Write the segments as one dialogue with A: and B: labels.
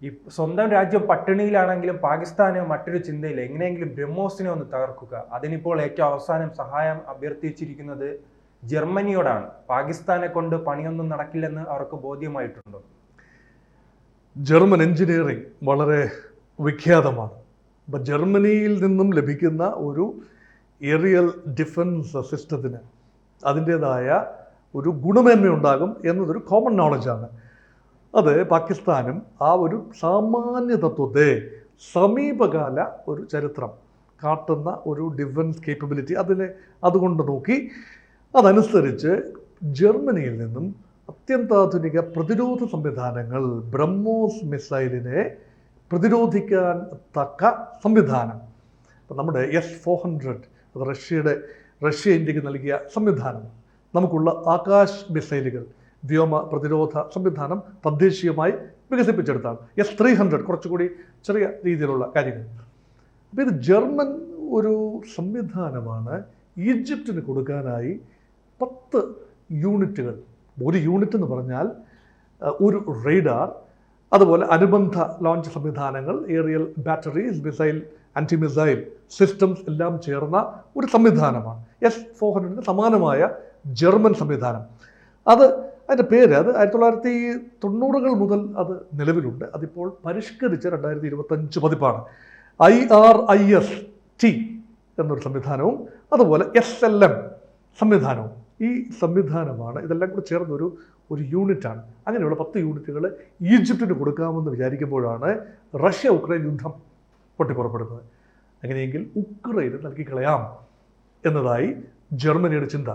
A: ഈ സ്വന്തം രാജ്യം പട്ടിണിയിലാണെങ്കിലും പാകിസ്ഥാന് മറ്റൊരു ചിന്തയില്ല, എങ്ങനെയെങ്കിലും ബ്രഹ്മോസിനെ ഒന്ന് തകർക്കുക. അതിനിപ്പോൾ ഏറ്റവും അവസാനം സഹായം അഭ്യർത്ഥിച്ചിരിക്കുന്നത് ജർമ്മനിയോടാണ്. പാകിസ്ഥാനെ കൊണ്ട് പണിയൊന്നും നടക്കില്ലെന്ന് അവർക്ക് ബോധ്യമായിട്ടുണ്ടോ?
B: ജർമ്മൻ എഞ്ചിനീയറിംഗ് വളരെ വിഖ്യാതമാണ്. അപ്പം ജർമ്മനിയിൽ നിന്നും ലഭിക്കുന്ന ഒരു ഏറിയൽ ഡിഫൻസ് സിസ്റ്റത്തിന് അതിൻ്റേതായ ഒരു ഗുണമേന്മയുണ്ടാകും എന്നതൊരു കോമൺ നോളജാണ്. അത് പാകിസ്ഥാനും ആ ഒരു സാമാന്യ തത്വത്തെ സമീപകാല ഒരു ചരിത്രം കാട്ടുന്ന ഒരു ഡിഫൻസ് കേപ്പബിലിറ്റി അതുകൊണ്ട് നോക്കി അതനുസരിച്ച് ജർമ്മനിയിൽ നിന്നും അത്യന്താധുനിക പ്രതിരോധ സംവിധാനങ്ങൾ, ബ്രഹ്മോസ് മിസൈലിനെ പ്രതിരോധിക്കാൻ തക്ക സംവിധാനം, അപ്പം നമ്മുടെ S-400 അത് റഷ്യ ഇന്ത്യക്ക് നൽകിയ സംവിധാനം, നമുക്കുള്ള ആകാശ് മിസൈലുകൾ, വ്യോമ പ്രതിരോധ സംവിധാനം തദ്ദേശീയമായി വികസിപ്പിച്ചെടുത്താണ്. S-300 കുറച്ചുകൂടി ചെറിയ രീതിയിലുള്ള കാര്യങ്ങൾ. അപ്പോൾ ഇത് ജർമ്മൻ ഒരു സംവിധാനമാണ് ഈജിപ്തിന് കൊടുക്കാനായി 10 യൂണിറ്റുകൾ. ഒരു യൂണിറ്റ് എന്ന് പറഞ്ഞാൽ ഒരു റേഡാർ, അതുപോലെ അനുബന്ധ ലോഞ്ച് സംവിധാനങ്ങൾ, aerial batteries, missile, anti missile systems എല്ലാം ചേർന്ന ഒരു സംവിധാനമാണ് S-400 സമാനമായ ജർമ്മൻ സംവിധാനം. അതിൻ്റെ പേര് 1990 മുതൽ അത് നിലവിലുണ്ട്. അതിപ്പോൾ പരിഷ്കരിച്ച 2025 പതിപ്പാണ്. IRIS-T എന്നൊരു സംവിധാനവും അതുപോലെ SLM സംവിധാനവും. ഈ സംവിധാനമാണ് ഇതെല്ലാം കൂടി ചേർന്നൊരു യൂണിറ്റാണ്. അങ്ങനെയുള്ള 10 യൂണിറ്റുകൾ ഈജിപ്തിന് കൊടുക്കാമെന്ന് വിചാരിക്കുമ്പോഴാണ് റഷ്യ ഉക്രൈൻ യുദ്ധം പൊട്ടിപ്പുറപ്പെടുന്നത്. അങ്ങനെയെങ്കിൽ ഉക്രൈന് നൽകിക്കളയാം എന്നതായി ജർമ്മനിയുടെ ചിന്ത.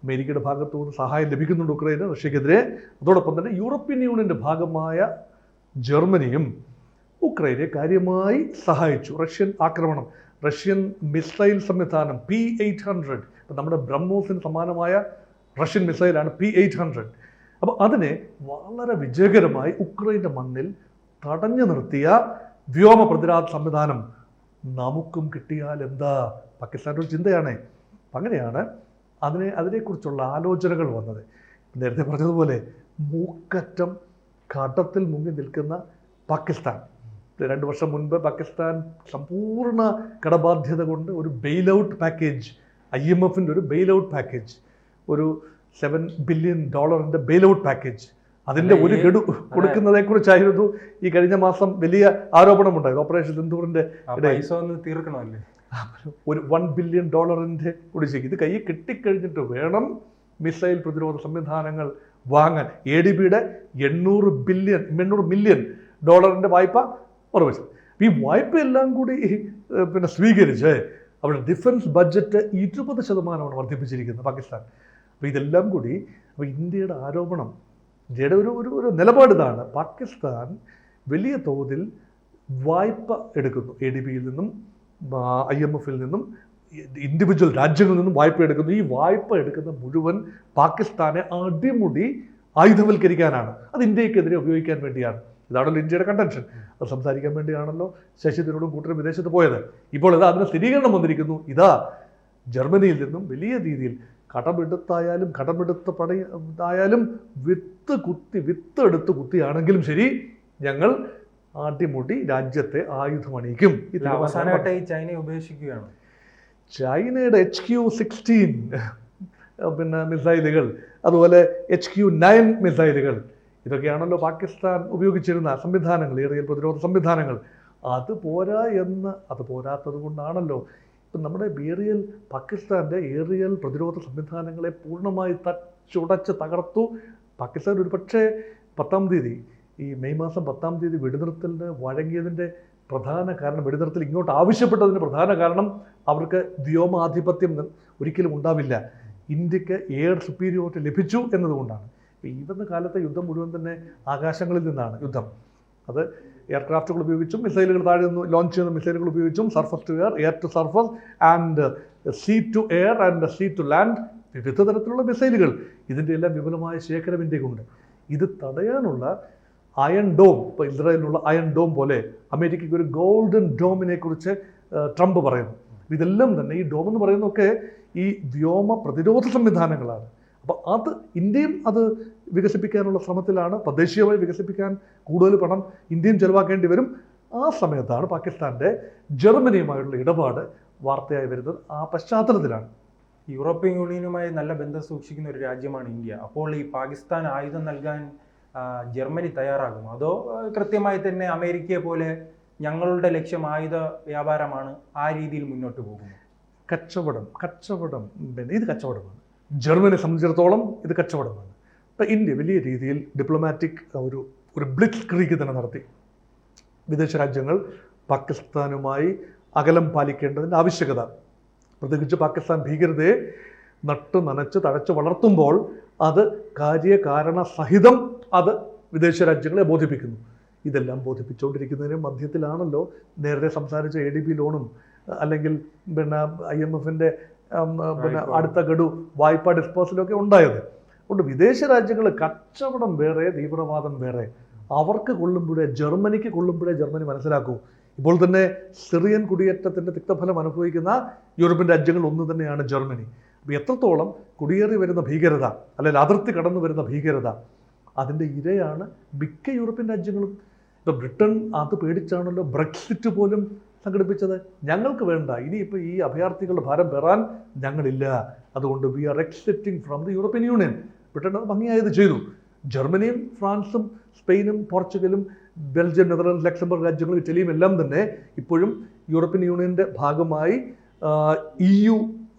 B: അമേരിക്കയുടെ ഭാഗത്തു നിന്ന് സഹായം ലഭിക്കുന്നുണ്ട് ഉക്രൈന് റഷ്യക്കെതിരെ. അതോടൊപ്പം തന്നെ യൂറോപ്യൻ യൂണിയൻ്റെ ഭാഗമായ ജർമ്മനിയും ഉക്രൈനെ കാര്യമായി സഹായിച്ചു. റഷ്യൻ ആക്രമണം, റഷ്യൻ മിസൈൽ സംവിധാനം P-800, നമ്മുടെ ബ്രഹ്മോസിന് സമാനമായ റഷ്യൻ മിസൈലാണ് P-800. അപ്പോൾ അതിനെ വളരെ വിജയകരമായി ഉക്രൈൻ്റെ മണ്ണിൽ തടഞ്ഞു നിർത്തിയ വ്യോമ പ്രതിരോധ സംവിധാനം നമുക്കും കിട്ടിയാൽ എന്താ, പാകിസ്ഥാൻ്റെ ഒരു ചിന്തയാണ്. അങ്ങനെയാണ് അതിനെക്കുറിച്ചുള്ള ആലോചനകൾ വന്നത്. നേരത്തെ പറഞ്ഞതുപോലെ മൂക്കറ്റം കടത്തിൽ മുങ്ങി നിൽക്കുന്ന പാകിസ്ഥാൻ. 2 വർഷം മുൻപ് പാകിസ്ഥാൻ സമ്പൂർണ്ണ കടബാധ്യത കൊണ്ട് ഒരു ബെയിലൗട്ട് പാക്കേജ്, IMFൻ്റെ ഒരു ബെയിലൗട്ട് പാക്കേജ്, ഒരു $7 ബില്യൺ ബെയിലൗട്ട് പാക്കേജ്, അതിൻ്റെ ഒരു ഗഡു കൊടുക്കുന്നതിനെ കുറിച്ചായിരുന്നു ഈ കഴിഞ്ഞ മാസം വലിയ ആരോപണമുണ്ടായത്. ഓപ്പറേഷൻ സിന്ദൂറിൻ്റെ
A: തീർക്കണമല്ലേ
B: ഒരു $1 ബില്യൺ കുടിശ്ശിക. ഇത് കൈ കിട്ടിക്കഴിഞ്ഞിട്ട് വേണം മിസൈൽ പ്രതിരോധ സംവിധാനങ്ങൾ വാങ്ങാൻ. ADBയുടെ $800 മില്യൺ വായ്പ ഉറപ്പിച്ചത്. ഈ വായ്പയെല്ലാം കൂടി സ്വീകരിച്ച് അവിടെ ഡിഫൻസ് ബഡ്ജറ്റ് 20% വർദ്ധിപ്പിച്ചിരിക്കുന്നത് പാകിസ്ഥാൻ. അപ്പോൾ ഇതെല്ലാം കൂടി ഇന്ത്യയുടെ ആരോപണം, ഇന്ത്യയുടെ ഒരു നിലപാട് ഇതാണ്. പാകിസ്ഥാൻ വലിയ തോതിൽ വായ്പ എടുക്കുന്നു, ADBയിൽ നിന്നും IMFൽ നിന്നും ഇൻഡിവിജ്വൽ രാജ്യങ്ങളിൽ നിന്നും വായ്പ എടുക്കുന്നു. ഈ വായ്പ എടുക്കുന്ന മുഴുവൻ പാകിസ്ഥാനെ അടിമുടി ആയുധവൽക്കരിക്കാനാണ്, അത് ഇന്ത്യക്കെതിരെ ഉപയോഗിക്കാൻ വേണ്ടിയാണ്. ഇതാണല്ലോ ഇന്ത്യയുടെ കണ്ടൻഷൻ. അത് സംസാരിക്കാൻ വേണ്ടിയാണല്ലോ ശശി തരൂരും കൂട്ടരും വിദേശത്ത് പോയത്. ഇപ്പോൾ അതിന് സ്ഥിരീകരണം വന്നിരിക്കുന്നു. ജർമ്മനിയിൽ നിന്നും വലിയ രീതിയിൽ കടമെടുത്ത പണിയായാലും വിത്തെടുത്ത് കുത്തിയാണെങ്കിലും ശരി, ഞങ്ങൾ അടിമുടി രാജ്യത്തെ ആയുധമണിയിക്കും.
A: അവസാനമായിട്ട് ചൈനയെ ഉപേക്ഷിക്കുകയാണ്.
B: ചൈനയുടെ HQ-16 മിസൈലുകൾ, അതുപോലെ HQ-9 മിസൈലുകൾ, ഇതൊക്കെയാണല്ലോ പാകിസ്ഥാൻ ഉപയോഗിച്ചിരുന്ന സംവിധാനങ്ങൾ, ഏറിയൽ പ്രതിരോധ സംവിധാനങ്ങൾ. അത് പോരാത്തത് കൊണ്ടാണല്ലോ ഇപ്പം നമ്മുടെ പാകിസ്ഥാൻ്റെ ഏറിയൽ പ്രതിരോധ സംവിധാനങ്ങളെ പൂർണ്ണമായി തച്ചുടച്ച് തകർത്തു. പാകിസ്ഥാൻ ഒരു പക്ഷേ 10-ാം തീയതി, ഈ മെയ് മാസം 10-ാം തീയതി വെടിനിർത്തലിന് വഴങ്ങിയതിൻ്റെ പ്രധാന കാരണം, വെടിനിർത്തൽ ഇങ്ങോട്ട് ആവശ്യപ്പെട്ടതിൻ്റെ പ്രധാന കാരണം അവർക്ക് വ്യോമാധിപത്യം ഒരിക്കലും ഉണ്ടാവില്ല, ഇന്ത്യക്ക് എയർ സുപ്പീരിയോറിറ്റി ലഭിച്ചു എന്നതുകൊണ്ടാണ്. ഈ വന്ന കാലത്തെ യുദ്ധം മുഴുവൻ തന്നെ ആകാശങ്ങളിൽ നിന്നാണ് യുദ്ധം. അത് എയർക്രാഫ്റ്റുകൾ ഉപയോഗിച്ചും മിസൈലുകൾ താഴെ നിന്ന് ലോഞ്ച് ചെയ്യുന്ന മിസൈലുകൾ ഉപയോഗിച്ചും, surface to air, air to surface and sea to air and sea to land, വിവിധ തരത്തിലുള്ള മിസൈലുകൾ. ഇതിൻ്റെ എല്ലാം വിപുലമായ ശേഖരം ഇന്ത്യക്കുണ്ട്. ഇത് തടയാനുള്ള അയൺ ഡോം, ഇപ്പോൾ ഇസ്രായേലിനുള്ള അയൺ ഡോം പോലെ അമേരിക്കയ്ക്ക് ഒരു ഗോൾഡൻ ഡോമിനെ കുറിച്ച് ട്രംപ് പറയുന്നു. ഇതെല്ലാം തന്നെ, ഈ ഡോം എന്ന് പറയുന്നതൊക്കെ ഈ വ്യോമ പ്രതിരോധ സംവിധാനങ്ങളാണ്. അപ്പോൾ ഇന്ത്യയും വികസിപ്പിക്കാനുള്ള ശ്രമത്തിലാണ്. തദ്ദേശീയമായി വികസിപ്പിക്കാൻ കൂടുതൽ പണം ഇന്ത്യയും ചെലവാക്കേണ്ടി വരും. ആ സമയത്താണ് പാകിസ്ഥാൻ്റെ ജർമ്മനിയുമായുള്ള ഇടപാട് വാർത്തയായി വരുന്നത്. ആ പശ്ചാത്തലത്തിലാണ്.
A: യൂറോപ്യൻ യൂണിയനുമായി നല്ല ബന്ധം സൂക്ഷിക്കുന്ന ഒരു രാജ്യമാണ് ഇന്ത്യ. അപ്പോൾ ഈ പാകിസ്ഥാൻ ആയുധം നൽകാൻ ജർമ്മനി തയ്യാറാകും, അതോ കൃത്യമായി തന്നെ അമേരിക്കയെ പോലെ ഞങ്ങളുടെ ലക്ഷ്യം ആയുധ വ്യാപാരമാണ്, ആ രീതിയിൽ മുന്നോട്ട് പോകുന്നു?
B: കച്ചവടം പിന്നെ ഇത് കച്ചവടമാണ്. ജർമ്മനിയെ സംബന്ധിച്ചിടത്തോളം ഇത് കച്ചവടമാണ്. ഇപ്പം ഇന്ത്യ വലിയ രീതിയിൽ ഡിപ്ലോമാറ്റിക് ഒരു ബ്ലിറ്റ്സ് ക്രീക്ക് തന്നെ നടത്തി. വിദേശ രാജ്യങ്ങൾ പാകിസ്ഥാനുമായി അകലം പാലിക്കേണ്ടതിൻ്റെ ആവശ്യകത, പ്രത്യേകിച്ച് പാകിസ്ഥാൻ ഭീകരതയെ നട്ട് നനച്ച് തഴച്ച് വളർത്തുമ്പോൾ അത് കാര്യകാരണ സഹിതം അത് വിദേശ രാജ്യങ്ങളെ ബോധിപ്പിക്കുന്നു. ഇതെല്ലാം ബോധിപ്പിച്ചുകൊണ്ടിരിക്കുന്നതിന് മധ്യത്തിലാണല്ലോ നേരത്തെ സംസാരിച്ച ADB ലോണും അല്ലെങ്കിൽ പിന്നെ IMFൻ്റെ പിന്നെ അടുത്ത ഗഡു വായ്പാ ഡിസ്പോസലൊക്കെ ഉണ്ടായത്. അതുകൊണ്ട് വിദേശ രാജ്യങ്ങൾ കച്ചവടം വേറെ, തീവ്രവാദം വേറെ. അവർക്ക് കൊള്ളുമ്പോഴേ ജർമ്മനിക്ക് കൊള്ളുമ്പോഴേ ജർമ്മനി മനസ്സിലാക്കൂ. ഇപ്പോൾ തന്നെ സിറിയൻ കുടിയേറ്റത്തിൻ്റെ തിക്തഫലം അനുഭവിക്കുന്ന യൂറോപ്യൻ രാജ്യങ്ങൾ ഒന്ന് തന്നെയാണ് ജർമ്മനി. അപ്പോൾ എത്രത്തോളം കുടിയേറി വരുന്ന ഭീകരത അല്ലെങ്കിൽ അതിർത്തി കടന്നു വരുന്ന ഭീകരത അതിൻ്റെ ഇരയാണ് മിക്ക യൂറോപ്യൻ രാജ്യങ്ങളും. ഇപ്പോൾ ബ്രിട്ടൻ അത് പേടിച്ചാണല്ലോ ബ്രെക്സിറ്റ് പോലും സംഘടിപ്പിച്ചത്. ഞങ്ങൾക്ക് വേണ്ട, ഇനിയിപ്പോൾ ഈ അഭയാർത്ഥികളുടെ ഭാരം പേറാൻ ഞങ്ങളില്ല, അതുകൊണ്ട് we are exiting from the European Union. Britain അത് ഭംഗിയായത് ചെയ്തു. ജർമ്മനിയും ഫ്രാൻസും സ്പെയിനും പോർച്ചുഗലും ബെൽജിയം, നെതർലാൻഡ്, ലക്സംബർഗ് രാജ്യങ്ങളും ഇറ്റലിയും എല്ലാം തന്നെ ഇപ്പോഴും യൂറോപ്യൻ യൂണിയൻ്റെ ഭാഗമായി EU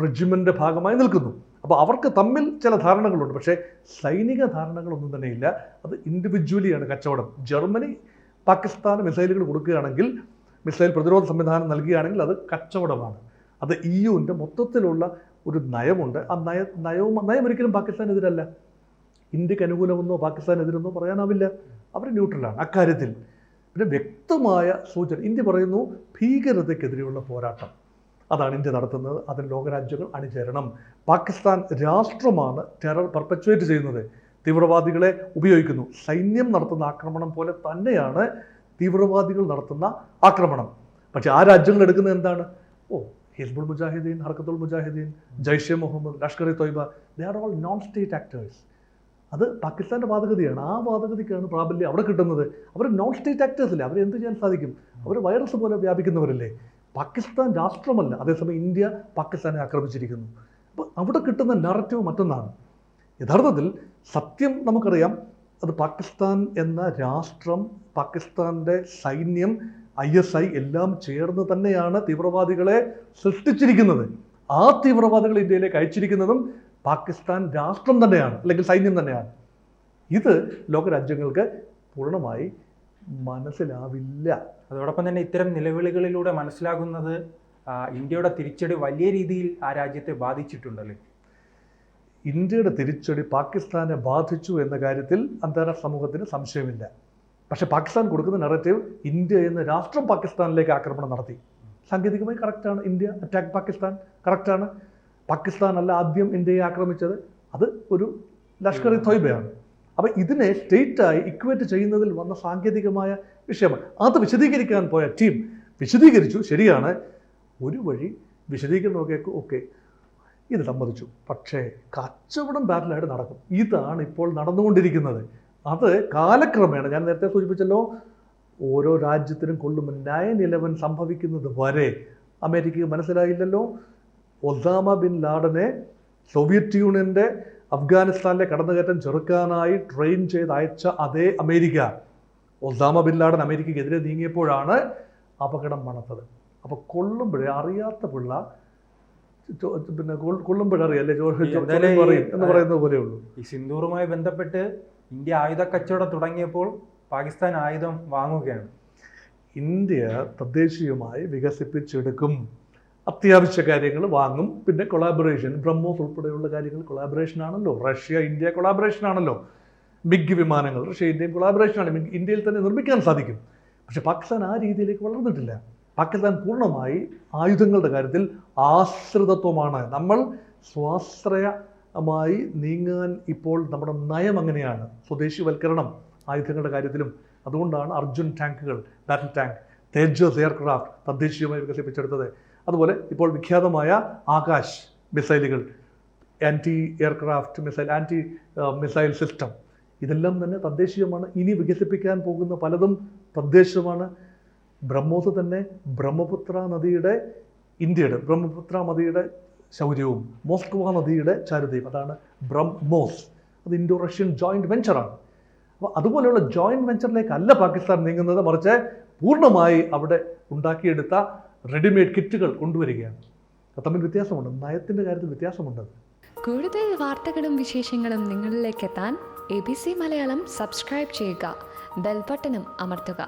B: റെജിമെൻ്റെ ഭാഗമായി നിൽക്കുന്നു. അപ്പോൾ അവർക്ക് തമ്മിൽ ചില ധാരണകളുണ്ട്, പക്ഷേ സൈനിക ധാരണകളൊന്നും തന്നെയില്ല. അത് ഇൻഡിവിജ്വലിയാണ് കച്ചവടം. ജർമ്മനി പാകിസ്ഥാന് മിസൈലുകൾ കൊടുക്കുകയാണെങ്കിൽ, മിസൈൽ പ്രതിരോധ സംവിധാനം നൽകുകയാണെങ്കിൽ അത് കച്ചവടമാണ്. അത് EUവിൻ്റെ മൊത്തത്തിലുള്ള ഒരു നയമുണ്ട്. ആ നയം ഒരിക്കലും പാകിസ്ഥാനെതിരല്ല. ഇന്ത്യക്ക് അനുകൂലമെന്നോ പാകിസ്ഥാനെതിരെന്നോ പറയാനാവില്ല. അവർ ന്യൂട്രലാണ് അക്കാര്യത്തിൽ. പിന്നെ വ്യക്തമായ സൂചന ഇന്ത്യ പറയുന്നു, ഭീകരതയ്ക്കെതിരെയുള്ള പോരാട്ടം അതാണ് ഇന്ത്യ നടത്തുന്നത്, അതിന് ലോകരാജ്യങ്ങൾ അണിചേരണം. പാകിസ്ഥാൻ രാഷ്ട്രമാണ് ടെറർ പെർപ്പച്വേറ്റ് ചെയ്യുന്നത്, തീവ്രവാദികളെ ഉപയോഗിക്കുന്നു. സൈന്യം നടത്തുന്ന ആക്രമണം പോലെ തന്നെയാണ് തീവ്രവാദികൾ നടത്തുന്ന ആക്രമണം. പക്ഷേ ആ രാജ്യങ്ങൾ എടുക്കുന്നത് എന്താണ്? Hizbul Mujahideen, Harkatul Mujahideen, Jaishe Mohammed, Lashkar e Taiba, they are all non state actors. അത് പാകിസ്ഥാൻ്റെ വാദഗതിയാണ്. ആ വാദഗതിക്കാണ് പ്രാബല്യം അവിടെ കിട്ടുന്നത്. അവർ നോൺ സ്റ്റേറ്റ് ആക്ടേഴ്സ് അല്ലേ, അവർ എന്ത് ചെയ്യാൻ സാധിക്കും? അവർ വൈറസ് പോലെ വ്യാപിക്കുന്നവരല്ലേ. പാകിസ്ഥാൻ രാഷ്ട്രമല്ല, അതേസമയം ഇന്ത്യ പാകിസ്ഥാനെ ആക്രമിച്ചിരിക്കുന്നു. അപ്പോൾ അവിടെ കിട്ടുന്ന നറേറ്റീവ് മറ്റൊന്നാണ്. യഥാർത്ഥത്തിൽ സത്യം നമുക്കറിയാം, അത് പാകിസ്ഥാൻ എന്ന രാഷ്ട്രം, പാകിസ്ഥാൻ്റെ സൈന്യം, ISI എല്ലാം ചേർന്ന് തന്നെയാണ് തീവ്രവാദികളെ സൃഷ്ടിച്ചിരിക്കുന്നത്. ആ തീവ്രവാദികൾ ഇന്ത്യയിലേക്ക് അയച്ചിരിക്കുന്നതും പാകിസ്ഥാൻ രാഷ്ട്രം തന്നെയാണ്, അല്ലെങ്കിൽ സൈന്യം തന്നെയാണ്. ഇത് ലോകരാജ്യങ്ങൾക്ക് പൂർണ്ണമായി മനസ്സിലാവില്ല.
A: അതോടൊപ്പം തന്നെ ഇത്തരം നിലവിളികളിലൂടെ മനസ്സിലാകുന്നത് ഇന്ത്യയുടെ തിരിച്ചടി വലിയ രീതിയിൽ ആ രാജ്യത്തെ ബാധിച്ചിട്ടുണ്ടല്ലേ?
B: ഇന്ത്യയുടെ തിരിച്ചടി പാകിസ്ഥാനെ ബാധിച്ചു എന്ന കാര്യത്തിൽ അന്താരാഷ്ട്ര സമൂഹത്തിന് സംശയമില്ല. പക്ഷേ പാകിസ്ഥാൻ കൊടുക്കുന്ന നറേറ്റീവ് ഇന്ത്യ എന്ന രാഷ്ട്രം പാകിസ്ഥാനിലേക്ക് ആക്രമണം നടത്തി. സാങ്കേതികമായി കറക്റ്റാണ്. ഇന്ത്യ അറ്റാക്ക് പാകിസ്ഥാൻ കറക്റ്റാണ്. പാകിസ്ഥാൻ അല്ല ആദ്യം ഇന്ത്യയെ ആക്രമിച്ചത്, അത് ഒരു ലഷ്കർ ഇ തോയ്ബയാണ്. അപ്പോൾ ഇതിനെ സ്റ്റേറ്റായി ഇക്വേറ്റ് ചെയ്യുന്നതിൽ വന്ന സാങ്കേതികമായ വിഷയമാണ്. അത് വിശദീകരിക്കാൻ പോയ ടീം വിശദീകരിച്ചു, ശരിയാണ്, ഒരു വഴി വിശദീകരണമൊക്കെ ഓക്കെ, ഇത് സമ്മതിച്ചു. പക്ഷേ കച്ചവടം ബാറ്റിലായിട്ട് നടക്കും. ഇതാണ് ഇപ്പോൾ നടന്നുകൊണ്ടിരിക്കുന്നത്. അത് കാലക്രമേണ, ഞാൻ നേരത്തെ സൂചിപ്പിച്ചല്ലോ, ഓരോ രാജ്യത്തിനും കൊള്ളുമ്പോൾ 9/11 സംഭവിക്കുന്നത് വരെ അമേരിക്കയ്ക്ക് മനസ്സിലായില്ലല്ലോ. ഒസാമ ബിൻ ലാഡനെ സോവിയറ്റ് യൂണിയൻ്റെ അഫ്ഗാനിസ്ഥാനിലെ കടന്നുകയറ്റം ചെറുക്കാനായി ട്രെയിൻ ചെയ്ത് അയച്ച അതേ അമേരിക്ക, ഒസാമ ബിൻ ലാഡൻ അമേരിക്കയ്ക്കെതിരെ നീങ്ങിയപ്പോഴാണ് അപകടം മണത്തത്. അപ്പോൾ കൊള്ളുമ്പോഴേ അറിയാത്ത പിള്ള പിന്നെ കൊള്ളുമ്പോഴറിയല്ലേ എന്ന് പറയുന്നത് പോലെയുള്ളൂ.
A: ഈ സിന്ദൂറുമായി ബന്ധപ്പെട്ട് ഇന്ത്യ ആയുധ കച്ചവടം തുടങ്ങിയപ്പോൾ പാകിസ്ഥാൻ ആയുധം വാങ്ങുകയാണ്.
B: ഇന്ത്യ തദ്ദേശീയമായി വികസിപ്പിച്ചെടുക്കും, അത്യാവശ്യ കാര്യങ്ങൾ വാങ്ങും. പിന്നെ കൊളാബറേഷൻ, ബ്രഹ്മോസ് ഉൾപ്പെടെയുള്ള കാര്യങ്ങൾ കൊളാബറേഷനാണല്ലോ. റഷ്യ ഇന്ത്യ കൊളാബറേഷനാണല്ലോ. മിഗ് വിമാനങ്ങൾ റഷ്യ ഇന്ത്യയും കൊളാബറേഷനാണ്. ഇന്ത്യയിൽ തന്നെ നിർമ്മിക്കാൻ സാധിക്കും. പക്ഷെ പാകിസ്ഥാൻ ആ രീതിയിലേക്ക് വളർന്നിട്ടില്ല. പാകിസ്ഥാൻ പൂർണ്ണമായി ആയുധങ്ങളുടെ കാര്യത്തിൽ ആശ്രിതത്വമാണ്. നമ്മൾ സ്വാശ്രയമായി നീങ്ങാൻ ഇപ്പോൾ നമ്മുടെ നയം അങ്ങനെയാണ്, സ്വദേശിവൽക്കരണം ആയുധങ്ങളുടെ കാര്യത്തിലും. അതുകൊണ്ടാണ് അർജുൻ ടാങ്കുകൾ, ബാറ്റിൽ ടാങ്ക്, തേജസ് എയർക്രാഫ്റ്റ് തദ്ദേശീയമായി വികസിപ്പിച്ചെടുത്തത്. അതുപോലെ ഇപ്പോൾ വിഖ്യാതമായ ആകാശ് മിസൈലുകൾ, anti aircraft missile, anti missile system, ഇതെല്ലാം തന്നെ തദ്ദേശീയമാണ്. ഇനി വികസിപ്പിക്കാൻ പോകുന്ന പലതും തദ്ദേശമാണ്. ബ്രഹ്മോസ് തന്നെ ഇന്ത്യയുടെ ബ്രഹ്മപുത്ര നദിയുടെ ശൗര്യവും മോസ്കോവ നദിയുടെ ചാരുതയും, അതാണ് ബ്രഹ്മോസ്. അത് ഇൻഡോ റഷ്യൻ ജോയിൻറ്റ് വെഞ്ചറാണ്. അപ്പോൾ അതുപോലെയുള്ള ജോയിൻറ്റ് വെഞ്ചറിലേക്കല്ല പാകിസ്ഥാൻ നീങ്ങുന്നത്, മറിച്ച് പൂർണ്ണമായി അവിടെ ഉണ്ടാക്കിയെടുത്ത റെഡിമെയ്ഡ് കിറ്റുകൾ കൊണ്ടുവരികയാണ്. തമ്മിൽ വ്യത്യാസമുണ്ട്, നയത്തിൻ്റെ കാര്യത്തിൽ വ്യത്യാസമുണ്ട്.
C: കൂടുതൽ വാർത്തകളും വിശേഷങ്ങളും നിങ്ങളിലേക്ക് എത്താൻ ABC മലയാളം സബ്സ്ക്രൈബ് ചെയ്യുക, ബെൽ ബട്ടണും അമർത്തുക.